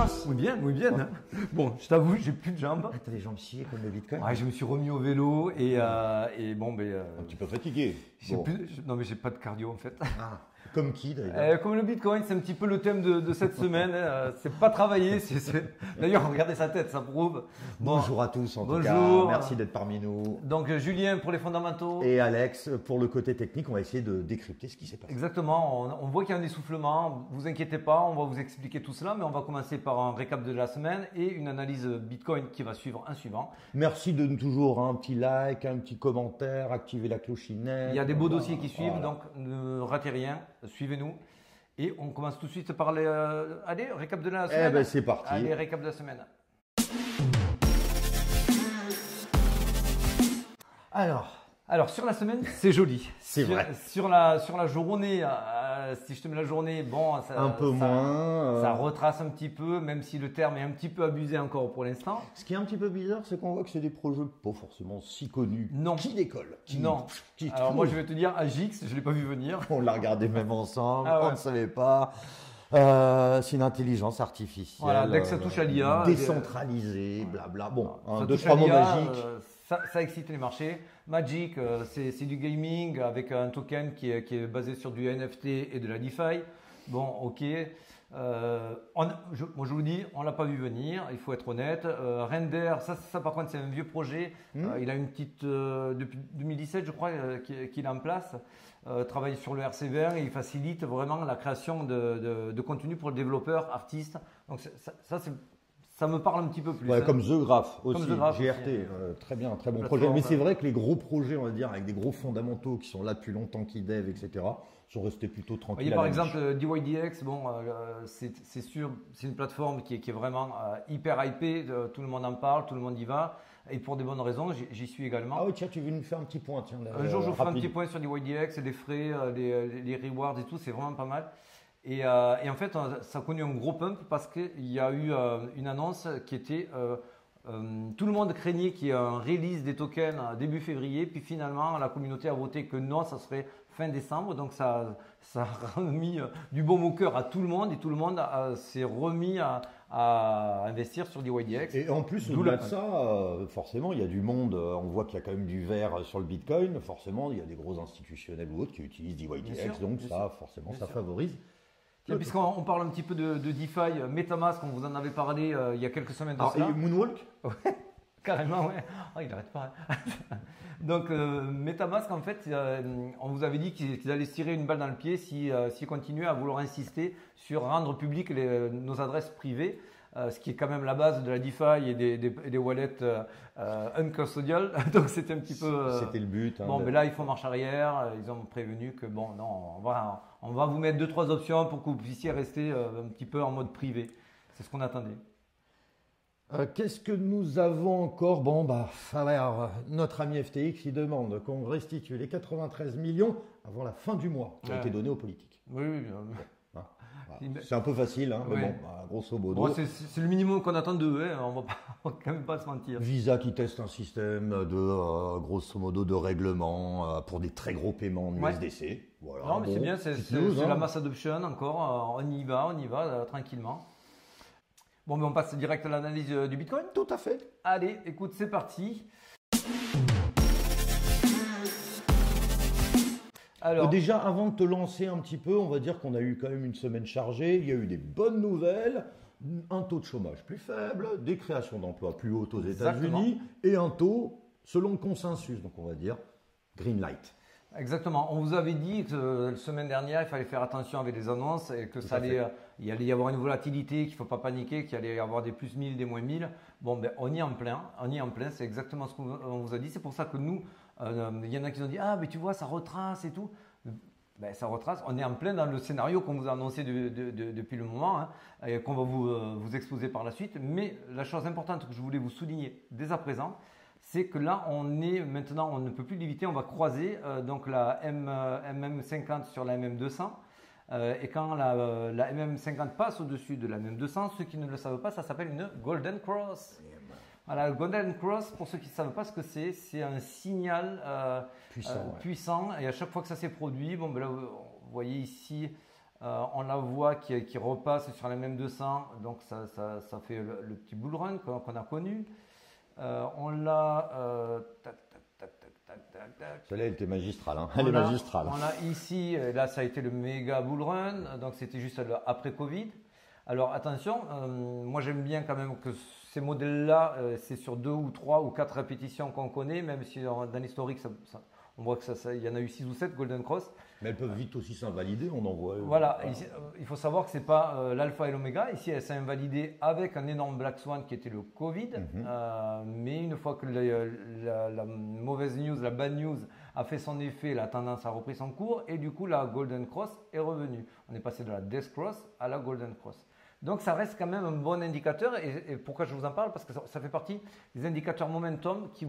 va? Oui, bien, oui, bien. Bon, je t'avoue, j'ai plus de jambes. Ah, t'as les jambes sciées comme le Bitcoin? Ouais, je me suis remis au vélo et bon, Un petit peu fatigué. Bon. non, mais j'ai pas de cardio en fait. Ah, comme qui d'ailleurs? Comme le Bitcoin, c'est un petit peu le thème de cette semaine. C'est pas travailler. D'ailleurs, regardez sa tête, ça prouve. Bon, Bonjour à tous en tout cas. bonjour. Merci d'être parmi nous. Donc, Julien pour les fondamentaux. Et Alex, pour le côté technique, on va essayer de décrypter ce qui s'est passé. Exactement, on voit qu'il y a un essoufflement. Vous inquiétez pas, on va vous expliquer tout cela, mais on va commencer par un récap de la semaine et une analyse Bitcoin qui va suivre un suivant. Merci de nous toujours un petit like, un petit commentaire, activer la clochette. Il y a des beaux dossiers qui suivent, Voilà. donc ne ratez rien, suivez-nous. Et on commence tout de suite par les... allez, récap de la semaine. Eh ben c'est parti. Allez, récap de la semaine. Alors, sur la semaine, c'est joli. C'est vrai. Sur la journée, si je te mets la journée, bon, Un peu moins. ça retrace un petit peu, même si le terme est un petit peu abusé encore pour l'instant. Ce qui est un petit peu bizarre, c'est qu'on voit que c'est des projets pas forcément si connus. Non. Qui décolle? Non. Alors moi, je vais te dire, Agix, je l'ai pas vu venir. On l'a regardé même ensemble, Ah ouais. on ne savait pas. C'est une intelligence artificielle. Voilà, dès que ça touche à l'IA, décentralisée, blabla. Bon, Ça deux, touche trois à mots l'IA, magiques. ça excite les marchés. Magic, c'est du gaming avec un token qui est basé sur du NFT et de la DeFi. Bon, ok. Moi, je vous dis, on l'a pas vu venir, il faut être honnête. Render, ça par contre, c'est un vieux projet. Il a une petite, depuis 2017, je crois, qu'il est en place. Travaille sur le RC20 et il facilite vraiment la création de contenu pour le développeur, artiste. Donc ça me parle un petit peu plus. Ouais, hein. comme The Graph aussi, The Graph GRT, aussi. très bien, très bon Plateforme, projet. Mais c'est vrai que les gros projets, on va dire, avec des gros fondamentaux qui sont là depuis longtemps, qui dev, etc., sont restés plutôt tranquilles. Voyez, par à la niche. exemple, DYDX, bon, c'est sûr, c'est une plateforme qui est vraiment hyper hypée, tout le monde en parle, tout le monde y va, et pour des bonnes raisons, j'y suis également. Ah oui, tiens, tu veux nous faire un petit point, tiens. Un jour, je vous ferai un rapide. petit point sur DYDX, les frais, les rewards et tout, c'est vraiment pas mal. Et en fait, ça a connu un gros pump parce qu'il y a eu une annonce qui était… tout le monde craignait qu'il y ait un release des tokens début février, puis finalement, la communauté a voté que non, ça serait fin décembre. Donc, ça a remis du baume au cœur à tout le monde et tout le monde s'est remis à investir sur DYDX. Et en plus, D'où au-delà la- de ça, forcément, il y a du monde. On voit qu'il y a quand même du vert sur le Bitcoin. Forcément, il y a des gros institutionnels ou autres qui utilisent DYDX. Bien sûr, Donc, bien ça, forcément, Bien ça sûr. favorise. Tiens, puisqu'on parle un petit peu de DeFi, MetaMask, on vous en avait parlé il y a quelques semaines de Alors, cela. et Moonwalk? Carrément, ouais. Oh, il n'arrête pas. Donc, MetaMask, en fait, on vous avait dit qu'ils allaient se tirer une balle dans le pied s'ils continuaient à vouloir insister sur rendre public nos adresses privées, ce qui est quand même la base de la DeFi et des wallets uncustodial. Donc, c'était un petit peu… C'était le but. hein, Bon, de- mais là, ils font marche arrière. Ils ont prévenu que, bon, non, on va vous mettre 2-3 options pour que vous puissiez rester un petit peu en mode privé. C'est ce qu'on attendait. Qu'est-ce que nous avons encore? Bon, bah, alors, notre ami FTX, il demande qu'on restitue les 93 millions avant la fin du mois qui a Ouais. été donné aux politiques. Oui, oui. Hein. Voilà. Il- C'est un peu facile, hein, mais Ouais. bon, bah, grosso modo. Bon, c'est le minimum qu'on attend d'eux, hein. On va quand même pas se mentir. Visa qui teste un système de, grosso modo, de règlement pour des très gros paiements en Ouais. USDC. Voilà, Non, mais c'est bon, bien, c'est petite news, la hein. mass adoption encore. On y va tranquillement. Bon, mais on passe direct à l'analyse du Bitcoin. Tout à fait. Allez, écoute, c'est parti. Alors, Déjà, avant de te lancer un petit peu, on va dire qu'on a eu quand même une semaine chargée. Il y a eu des bonnes nouvelles, un taux de chômage plus faible, des créations d'emplois plus hautes aux Exactement. États-Unis et un taux, selon le consensus, donc on va dire green light. exactement. On vous avait dit que la semaine dernière, il fallait faire attention avec les annonces et que ça à fait. allait, il allait y avoir une volatilité, qu'il ne faut pas paniquer, qu'il allait y avoir des plus 1000, des moins 1000. Bon, ben, on y est en plein. C'est exactement ce qu'on vous a dit. C'est pour ça que nous, il y en a qui nous ont dit, ah, mais tu vois, ça retrace et tout. Ben, ça retrace. On est en plein dans le scénario qu'on vous a annoncé depuis le moment, hein, et qu'on va vous exposer par la suite. Mais la chose importante que je voulais vous souligner dès à présent, c'est que là, maintenant, on ne peut plus l'éviter, on va croiser donc la MM50 sur la MM200. Et quand la MM50 passe au-dessus de la MM200, ceux qui ne le savent pas, ça s'appelle une Golden Cross. Voilà, le Golden Cross, pour ceux qui ne savent pas ce que c'est un signal Puissant, ouais. puissant. Et à chaque fois que ça s'est produit, bon, ben là, vous voyez ici On la voit qui repasse sur les mêmes 200, donc ça fait le petit bull run qu'on a connu. On l'a. Tac, tac, tac, tac, tac, tac, tac. Celle-là, elle était magistrale. Hein. Elle est magistrale. On a ici, là, ça a été le méga bull run, donc c'était juste après Covid. Alors attention, moi j'aime bien quand même que ces modèles-là, c'est sur 2 ou 3 ou 4 répétitions qu'on connaît, même si dans l'historique, on voit que il y en a eu 6 ou 7 Golden Cross. Mais elles peuvent vite aussi s'invalider, on en voit. Voilà, il faut savoir que ce n'est pas l'alpha et l'oméga. Ici, elle s'est invalidée avec un énorme Black Swan qui était le Covid. Mais une fois que la mauvaise news, la bad news a fait son effet, la tendance a repris son cours et du coup, la Golden Cross est revenue. On est passé de la Death Cross à la Golden Cross. Donc ça reste quand même un bon indicateur et pourquoi je vous en parle? Parce que ça fait partie des indicateurs momentum qui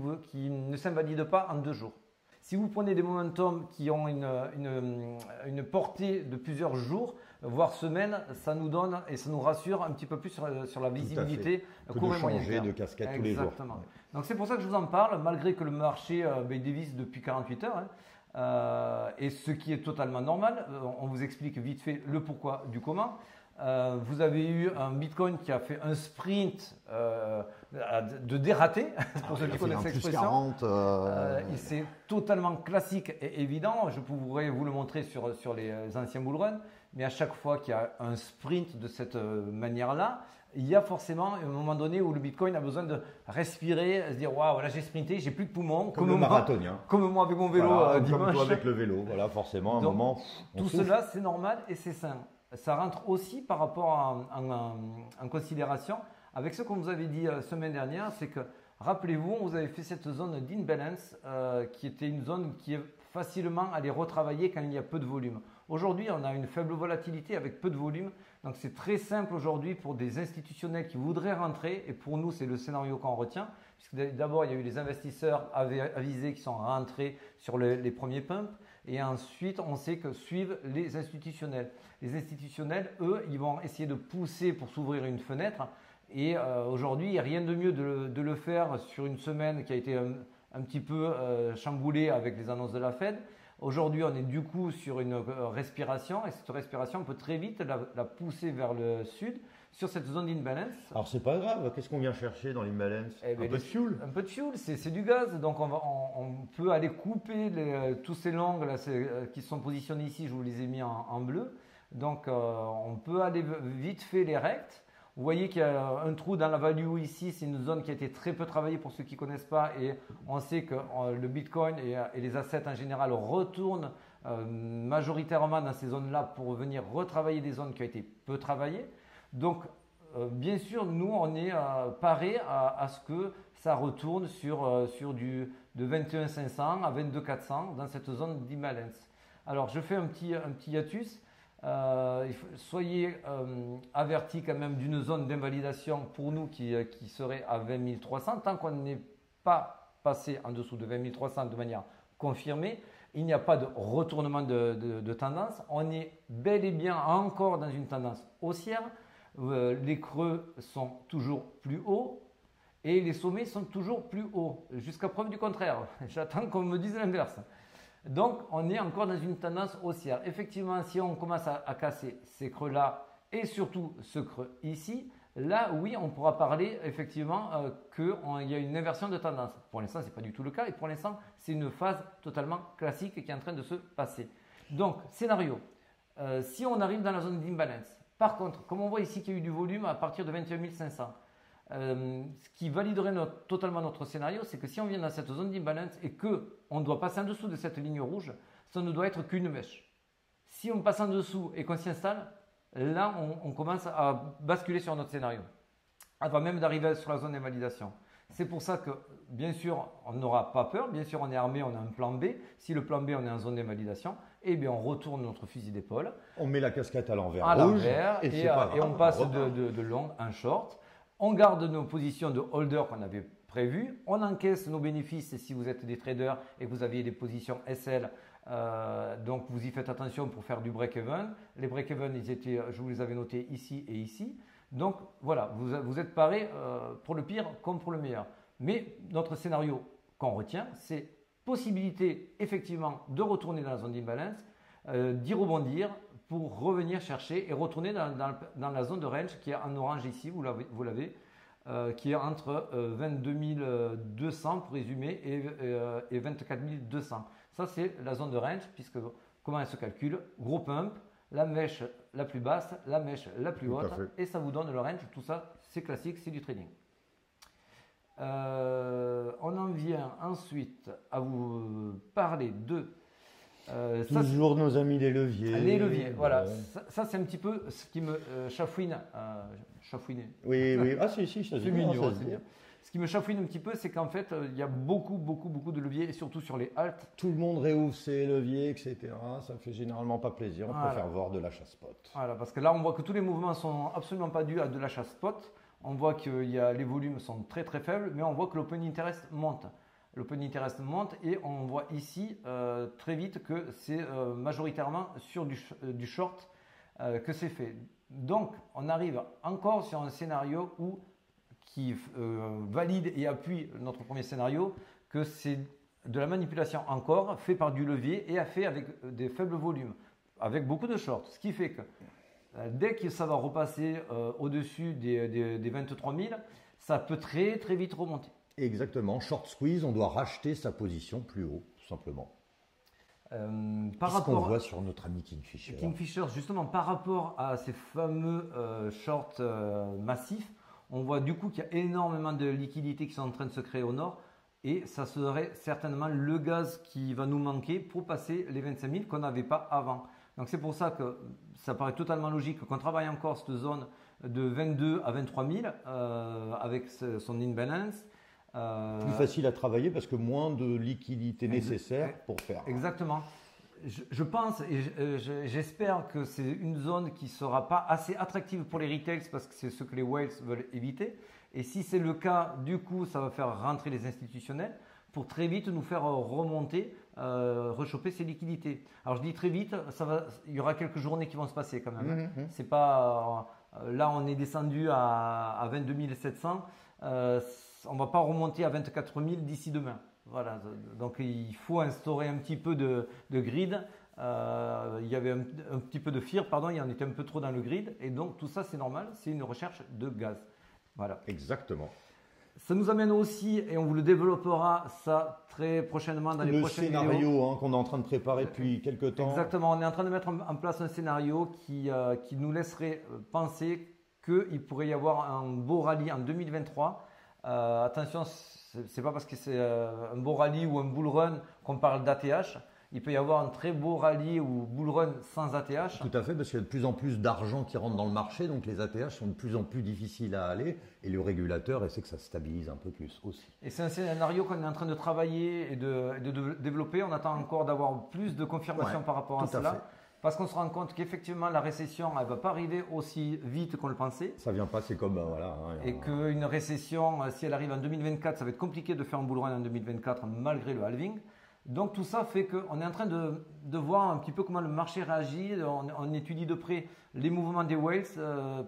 ne s'invalident pas en 2 jours. Si vous prenez des momentum qui ont une portée de plusieurs jours, voire semaines, ça nous donne et ça nous rassure un petit peu plus sur la visibilité court et moyen terme. De casquette tous les jours. Exactement. Donc c'est pour ça que je vous en parle, malgré que le marché dévisse depuis 48 heures. Et ce qui est totalement normal, on vous explique vite fait le pourquoi du comment. Vous avez eu un Bitcoin qui a fait un sprint de dératé, pour ceux qui connaissent l'expression. C'est totalement classique et évident. Je pourrais vous le montrer sur les anciens bull run, mais à chaque fois qu'il y a un sprint de cette manière-là, il y a forcément un moment donné où le Bitcoin a besoin de respirer, se dire waouh, là j'ai sprinté, j'ai plus de poumons. Comme le marathonien. Comme moi avec mon vélo dimanche. Comme toi avec le vélo, voilà, forcément, à un moment. Tout cela, c'est normal et c'est sain. Ça rentre aussi par rapport en considération avec ce qu'on vous avait dit la semaine dernière, c'est que rappelez-vous, on vous avait fait cette zone d'imbalance qui était une zone qui est facilement à les retravailler quand il y a peu de volume. Aujourd'hui, on a une faible volatilité avec peu de volume, donc c'est très simple aujourd'hui pour des institutionnels qui voudraient rentrer, et pour nous, c'est le scénario qu'on retient, puisque d'abord, il y a eu les investisseurs avisés qui sont rentrés sur les premiers pumps, et ensuite, on sait que suivent les institutionnels. Les institutionnels, eux, ils vont essayer de pousser pour s'ouvrir une fenêtre, et aujourd'hui, il n'y a rien de mieux de le faire sur une semaine qui a été un petit peu chamboulée avec les annonces de la Fed. Aujourd'hui, on est du coup sur une respiration et cette respiration, on peut très vite la pousser vers le sud sur cette zone d'imbalance. Alors, c'est pas grave, qu'est-ce qu'on vient chercher dans l'imbalance? Un peu de fuel. Un peu de fuel, c'est du gaz. Donc, on peut aller couper tous ces langues là, qui sont positionnés ici, je vous les ai mis en bleu. Donc, on peut aller vite fait les rects. Vous voyez qu'il y a un trou dans la value ici, c'est une zone qui a été très peu travaillée pour ceux qui ne connaissent pas et on sait que le Bitcoin et les assets en général retournent majoritairement dans ces zones-là pour venir retravailler des zones qui ont été peu travaillées. Donc, bien sûr, nous, on est paré à ce que ça retourne de 21 500 à 22 400 dans cette zone d'imbalance. Alors, je fais un petit hiatus. Soyez avertis quand même d'une zone d'invalidation pour nous qui serait à 20 300. Tant qu'on n'est pas passé en dessous de 20 300 de manière confirmée, il n'y a pas de retournement de tendance. On est bel et bien encore dans une tendance haussière. Les creux sont toujours plus hauts et les sommets sont toujours plus hauts, jusqu'à preuve du contraire. J'attends qu'on me dise l'inverse. Donc, on est encore dans une tendance haussière. Effectivement, si on commence à casser ces creux-là et surtout ce creux ici, là, oui, on pourra parler effectivement qu'il y a une inversion de tendance. Pour l'instant, ce n'est pas du tout le cas et pour l'instant, c'est une phase totalement classique qui est en train de se passer. Donc, scénario, si on arrive dans la zone d'imbalance, par contre, comme on voit ici qu'il y a eu du volume à partir de 21 500, ce qui validerait totalement notre scénario, c'est que si on vient dans cette zone d'imbalance et qu'on doit passer en dessous de cette ligne rouge, ça ne doit être qu'une mèche. Si on passe en dessous et qu'on s'y installe, là on commence à basculer sur notre scénario, avant même d'arriver sur la zone d'invalidation. C'est pour ça que bien sûr on n'aura pas peur, bien sûr on est armé, on a un plan B. Si le plan B on est en zone d'invalidation, eh bien on retourne notre fusil d'épaule. On met la casquette à l'envers, et on passe de long en short. On garde nos positions de holder qu'on avait prévues. On encaisse nos bénéfices si vous êtes des traders et que vous aviez des positions SL. Donc, vous y faites attention pour faire du break-even. Les break-even, je vous les avais notés ici et ici. Donc, voilà, vous êtes parés pour le pire comme pour le meilleur. Mais notre scénario qu'on retient, c'est possibilité effectivement de retourner dans la zone d'imbalance, d'y rebondir pour revenir chercher et retourner dans la zone de range qui est en orange ici, vous l'avez, qui est entre 22 200 pour résumer et 24 200. Ça, c'est la zone de range, puisque comment elle se calcule? Gros pump, la mèche la plus basse, la mèche la plus haute, et ça vous donne le range. Tout ça, c'est classique, c'est du trading. On en vient ensuite à vous parler de toujours nos amis les leviers. Les leviers, voilà. Ça c'est un petit peu ce qui me chafouine. Oui, oui. Ah si, ça c'est mignon. Ce qui me chafouine un petit peu, c'est qu'en fait, il y a beaucoup de leviers, et surtout sur les haltes. Tout le monde réouvre ses leviers, etc. Ça ne fait généralement pas plaisir. On préfère voir de l'achat spot. Voilà, parce que là, on voit que tous les mouvements sont absolument pas dus à de l'achat spot. On voit que les volumes sont très faibles, mais on voit que l'open interest monte. L'open interest monte et on voit ici très vite que c'est majoritairement sur du short que c'est fait. Donc, on arrive encore sur un scénario qui valide et appuie notre premier scénario, que c'est de la manipulation encore, fait par du levier et fait avec des faibles volumes, avec beaucoup de shorts. Ce qui fait que dès que ça va repasser au-dessus des 23 000, ça peut très vite remonter. Exactement, short squeeze, on doit racheter sa position plus haut, tout simplement. Par rapport qu'on voit sur notre ami Kingfisher. Kingfisher, justement, par rapport à ces fameux shorts massifs, on voit du coup qu'il y a énormément de liquidités qui sont en train de se créer au nord, et ça serait certainement le gaz qui va nous manquer pour passer les 25 000 qu'on n'avait pas avant. Donc c'est pour ça que ça paraît totalement logique qu'on travaille encore cette zone de 22 à 23 000 avec son imbalance. Plus facile à travailler parce que moins de liquidité nécessaire pour faire. Exactement. Je pense et j'espère que c'est une zone qui ne sera pas assez attractive pour les retails parce que c'est ce que les whales veulent éviter. Et si c'est le cas, du coup, ça va faire rentrer les institutionnels pour très vite nous faire remonter, rechoper ces liquidités. Alors je dis très vite, il y aura quelques journées qui vont se passer quand même. C'est pas, là, on est descendu à 22 700. On ne va pas remonter à 24 000 d'ici demain. Voilà, donc il faut instaurer un petit peu de grid. Il y avait un petit peu de fear, pardon, il y en était un peu trop dans le grid. Et donc tout ça, c'est normal, c'est une recherche de gaz. Voilà. Exactement. Ça nous amène aussi, et on vous le développera ça très prochainement dans les prochaines vidéos. Le scénario qu'on est en train de préparer depuis quelques temps. Exactement, on est en train de mettre en place un scénario qui nous laisserait penser qu'il pourrait y avoir un beau rallye en 2023. Attention, c'est pas parce que c'est un beau rallye ou un bull run qu'on parle d'ATH. Il peut y avoir un très beau rallye ou bull run sans ATH. Tout à fait, parce qu'il y a de plus en plus d'argent qui rentre dans le marché, donc les ATH sont de plus en plus difficiles à aller, et le régulateur essaie que ça se stabilise un peu plus aussi. Et c'est un scénario qu'on est en train de travailler et de développer. On attend encore d'avoir plus de confirmations par rapport à cela. Parce qu'on se rend compte qu'effectivement, la récession, elle ne va pas arriver aussi vite qu'on le pensait. Ça vient pas, c'est comme, voilà. Et qu'une récession, si elle arrive en 2024, ça va être compliqué de faire un bull run en 2024 malgré le halving. Donc tout ça fait qu'on est en train de voir un petit peu comment le marché réagit. On étudie de près les mouvements des whales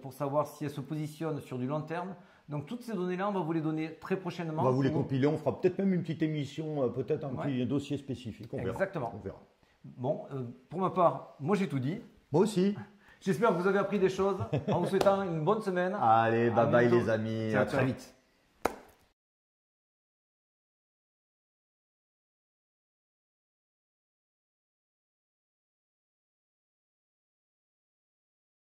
pour savoir si elles se positionnent sur du long terme. Donc toutes ces données-là, on va vous les donner très prochainement. On va vous les compiler, on fera peut-être même une petite émission, peut-être un petit dossier spécifique. On verra. Exactement. On verra. Bon, pour ma part, moi j'ai tout dit. Moi aussi. J'espère que vous avez appris des choses en vous souhaitant une bonne semaine. Allez, bye bye les amis, Ciao, à très vite.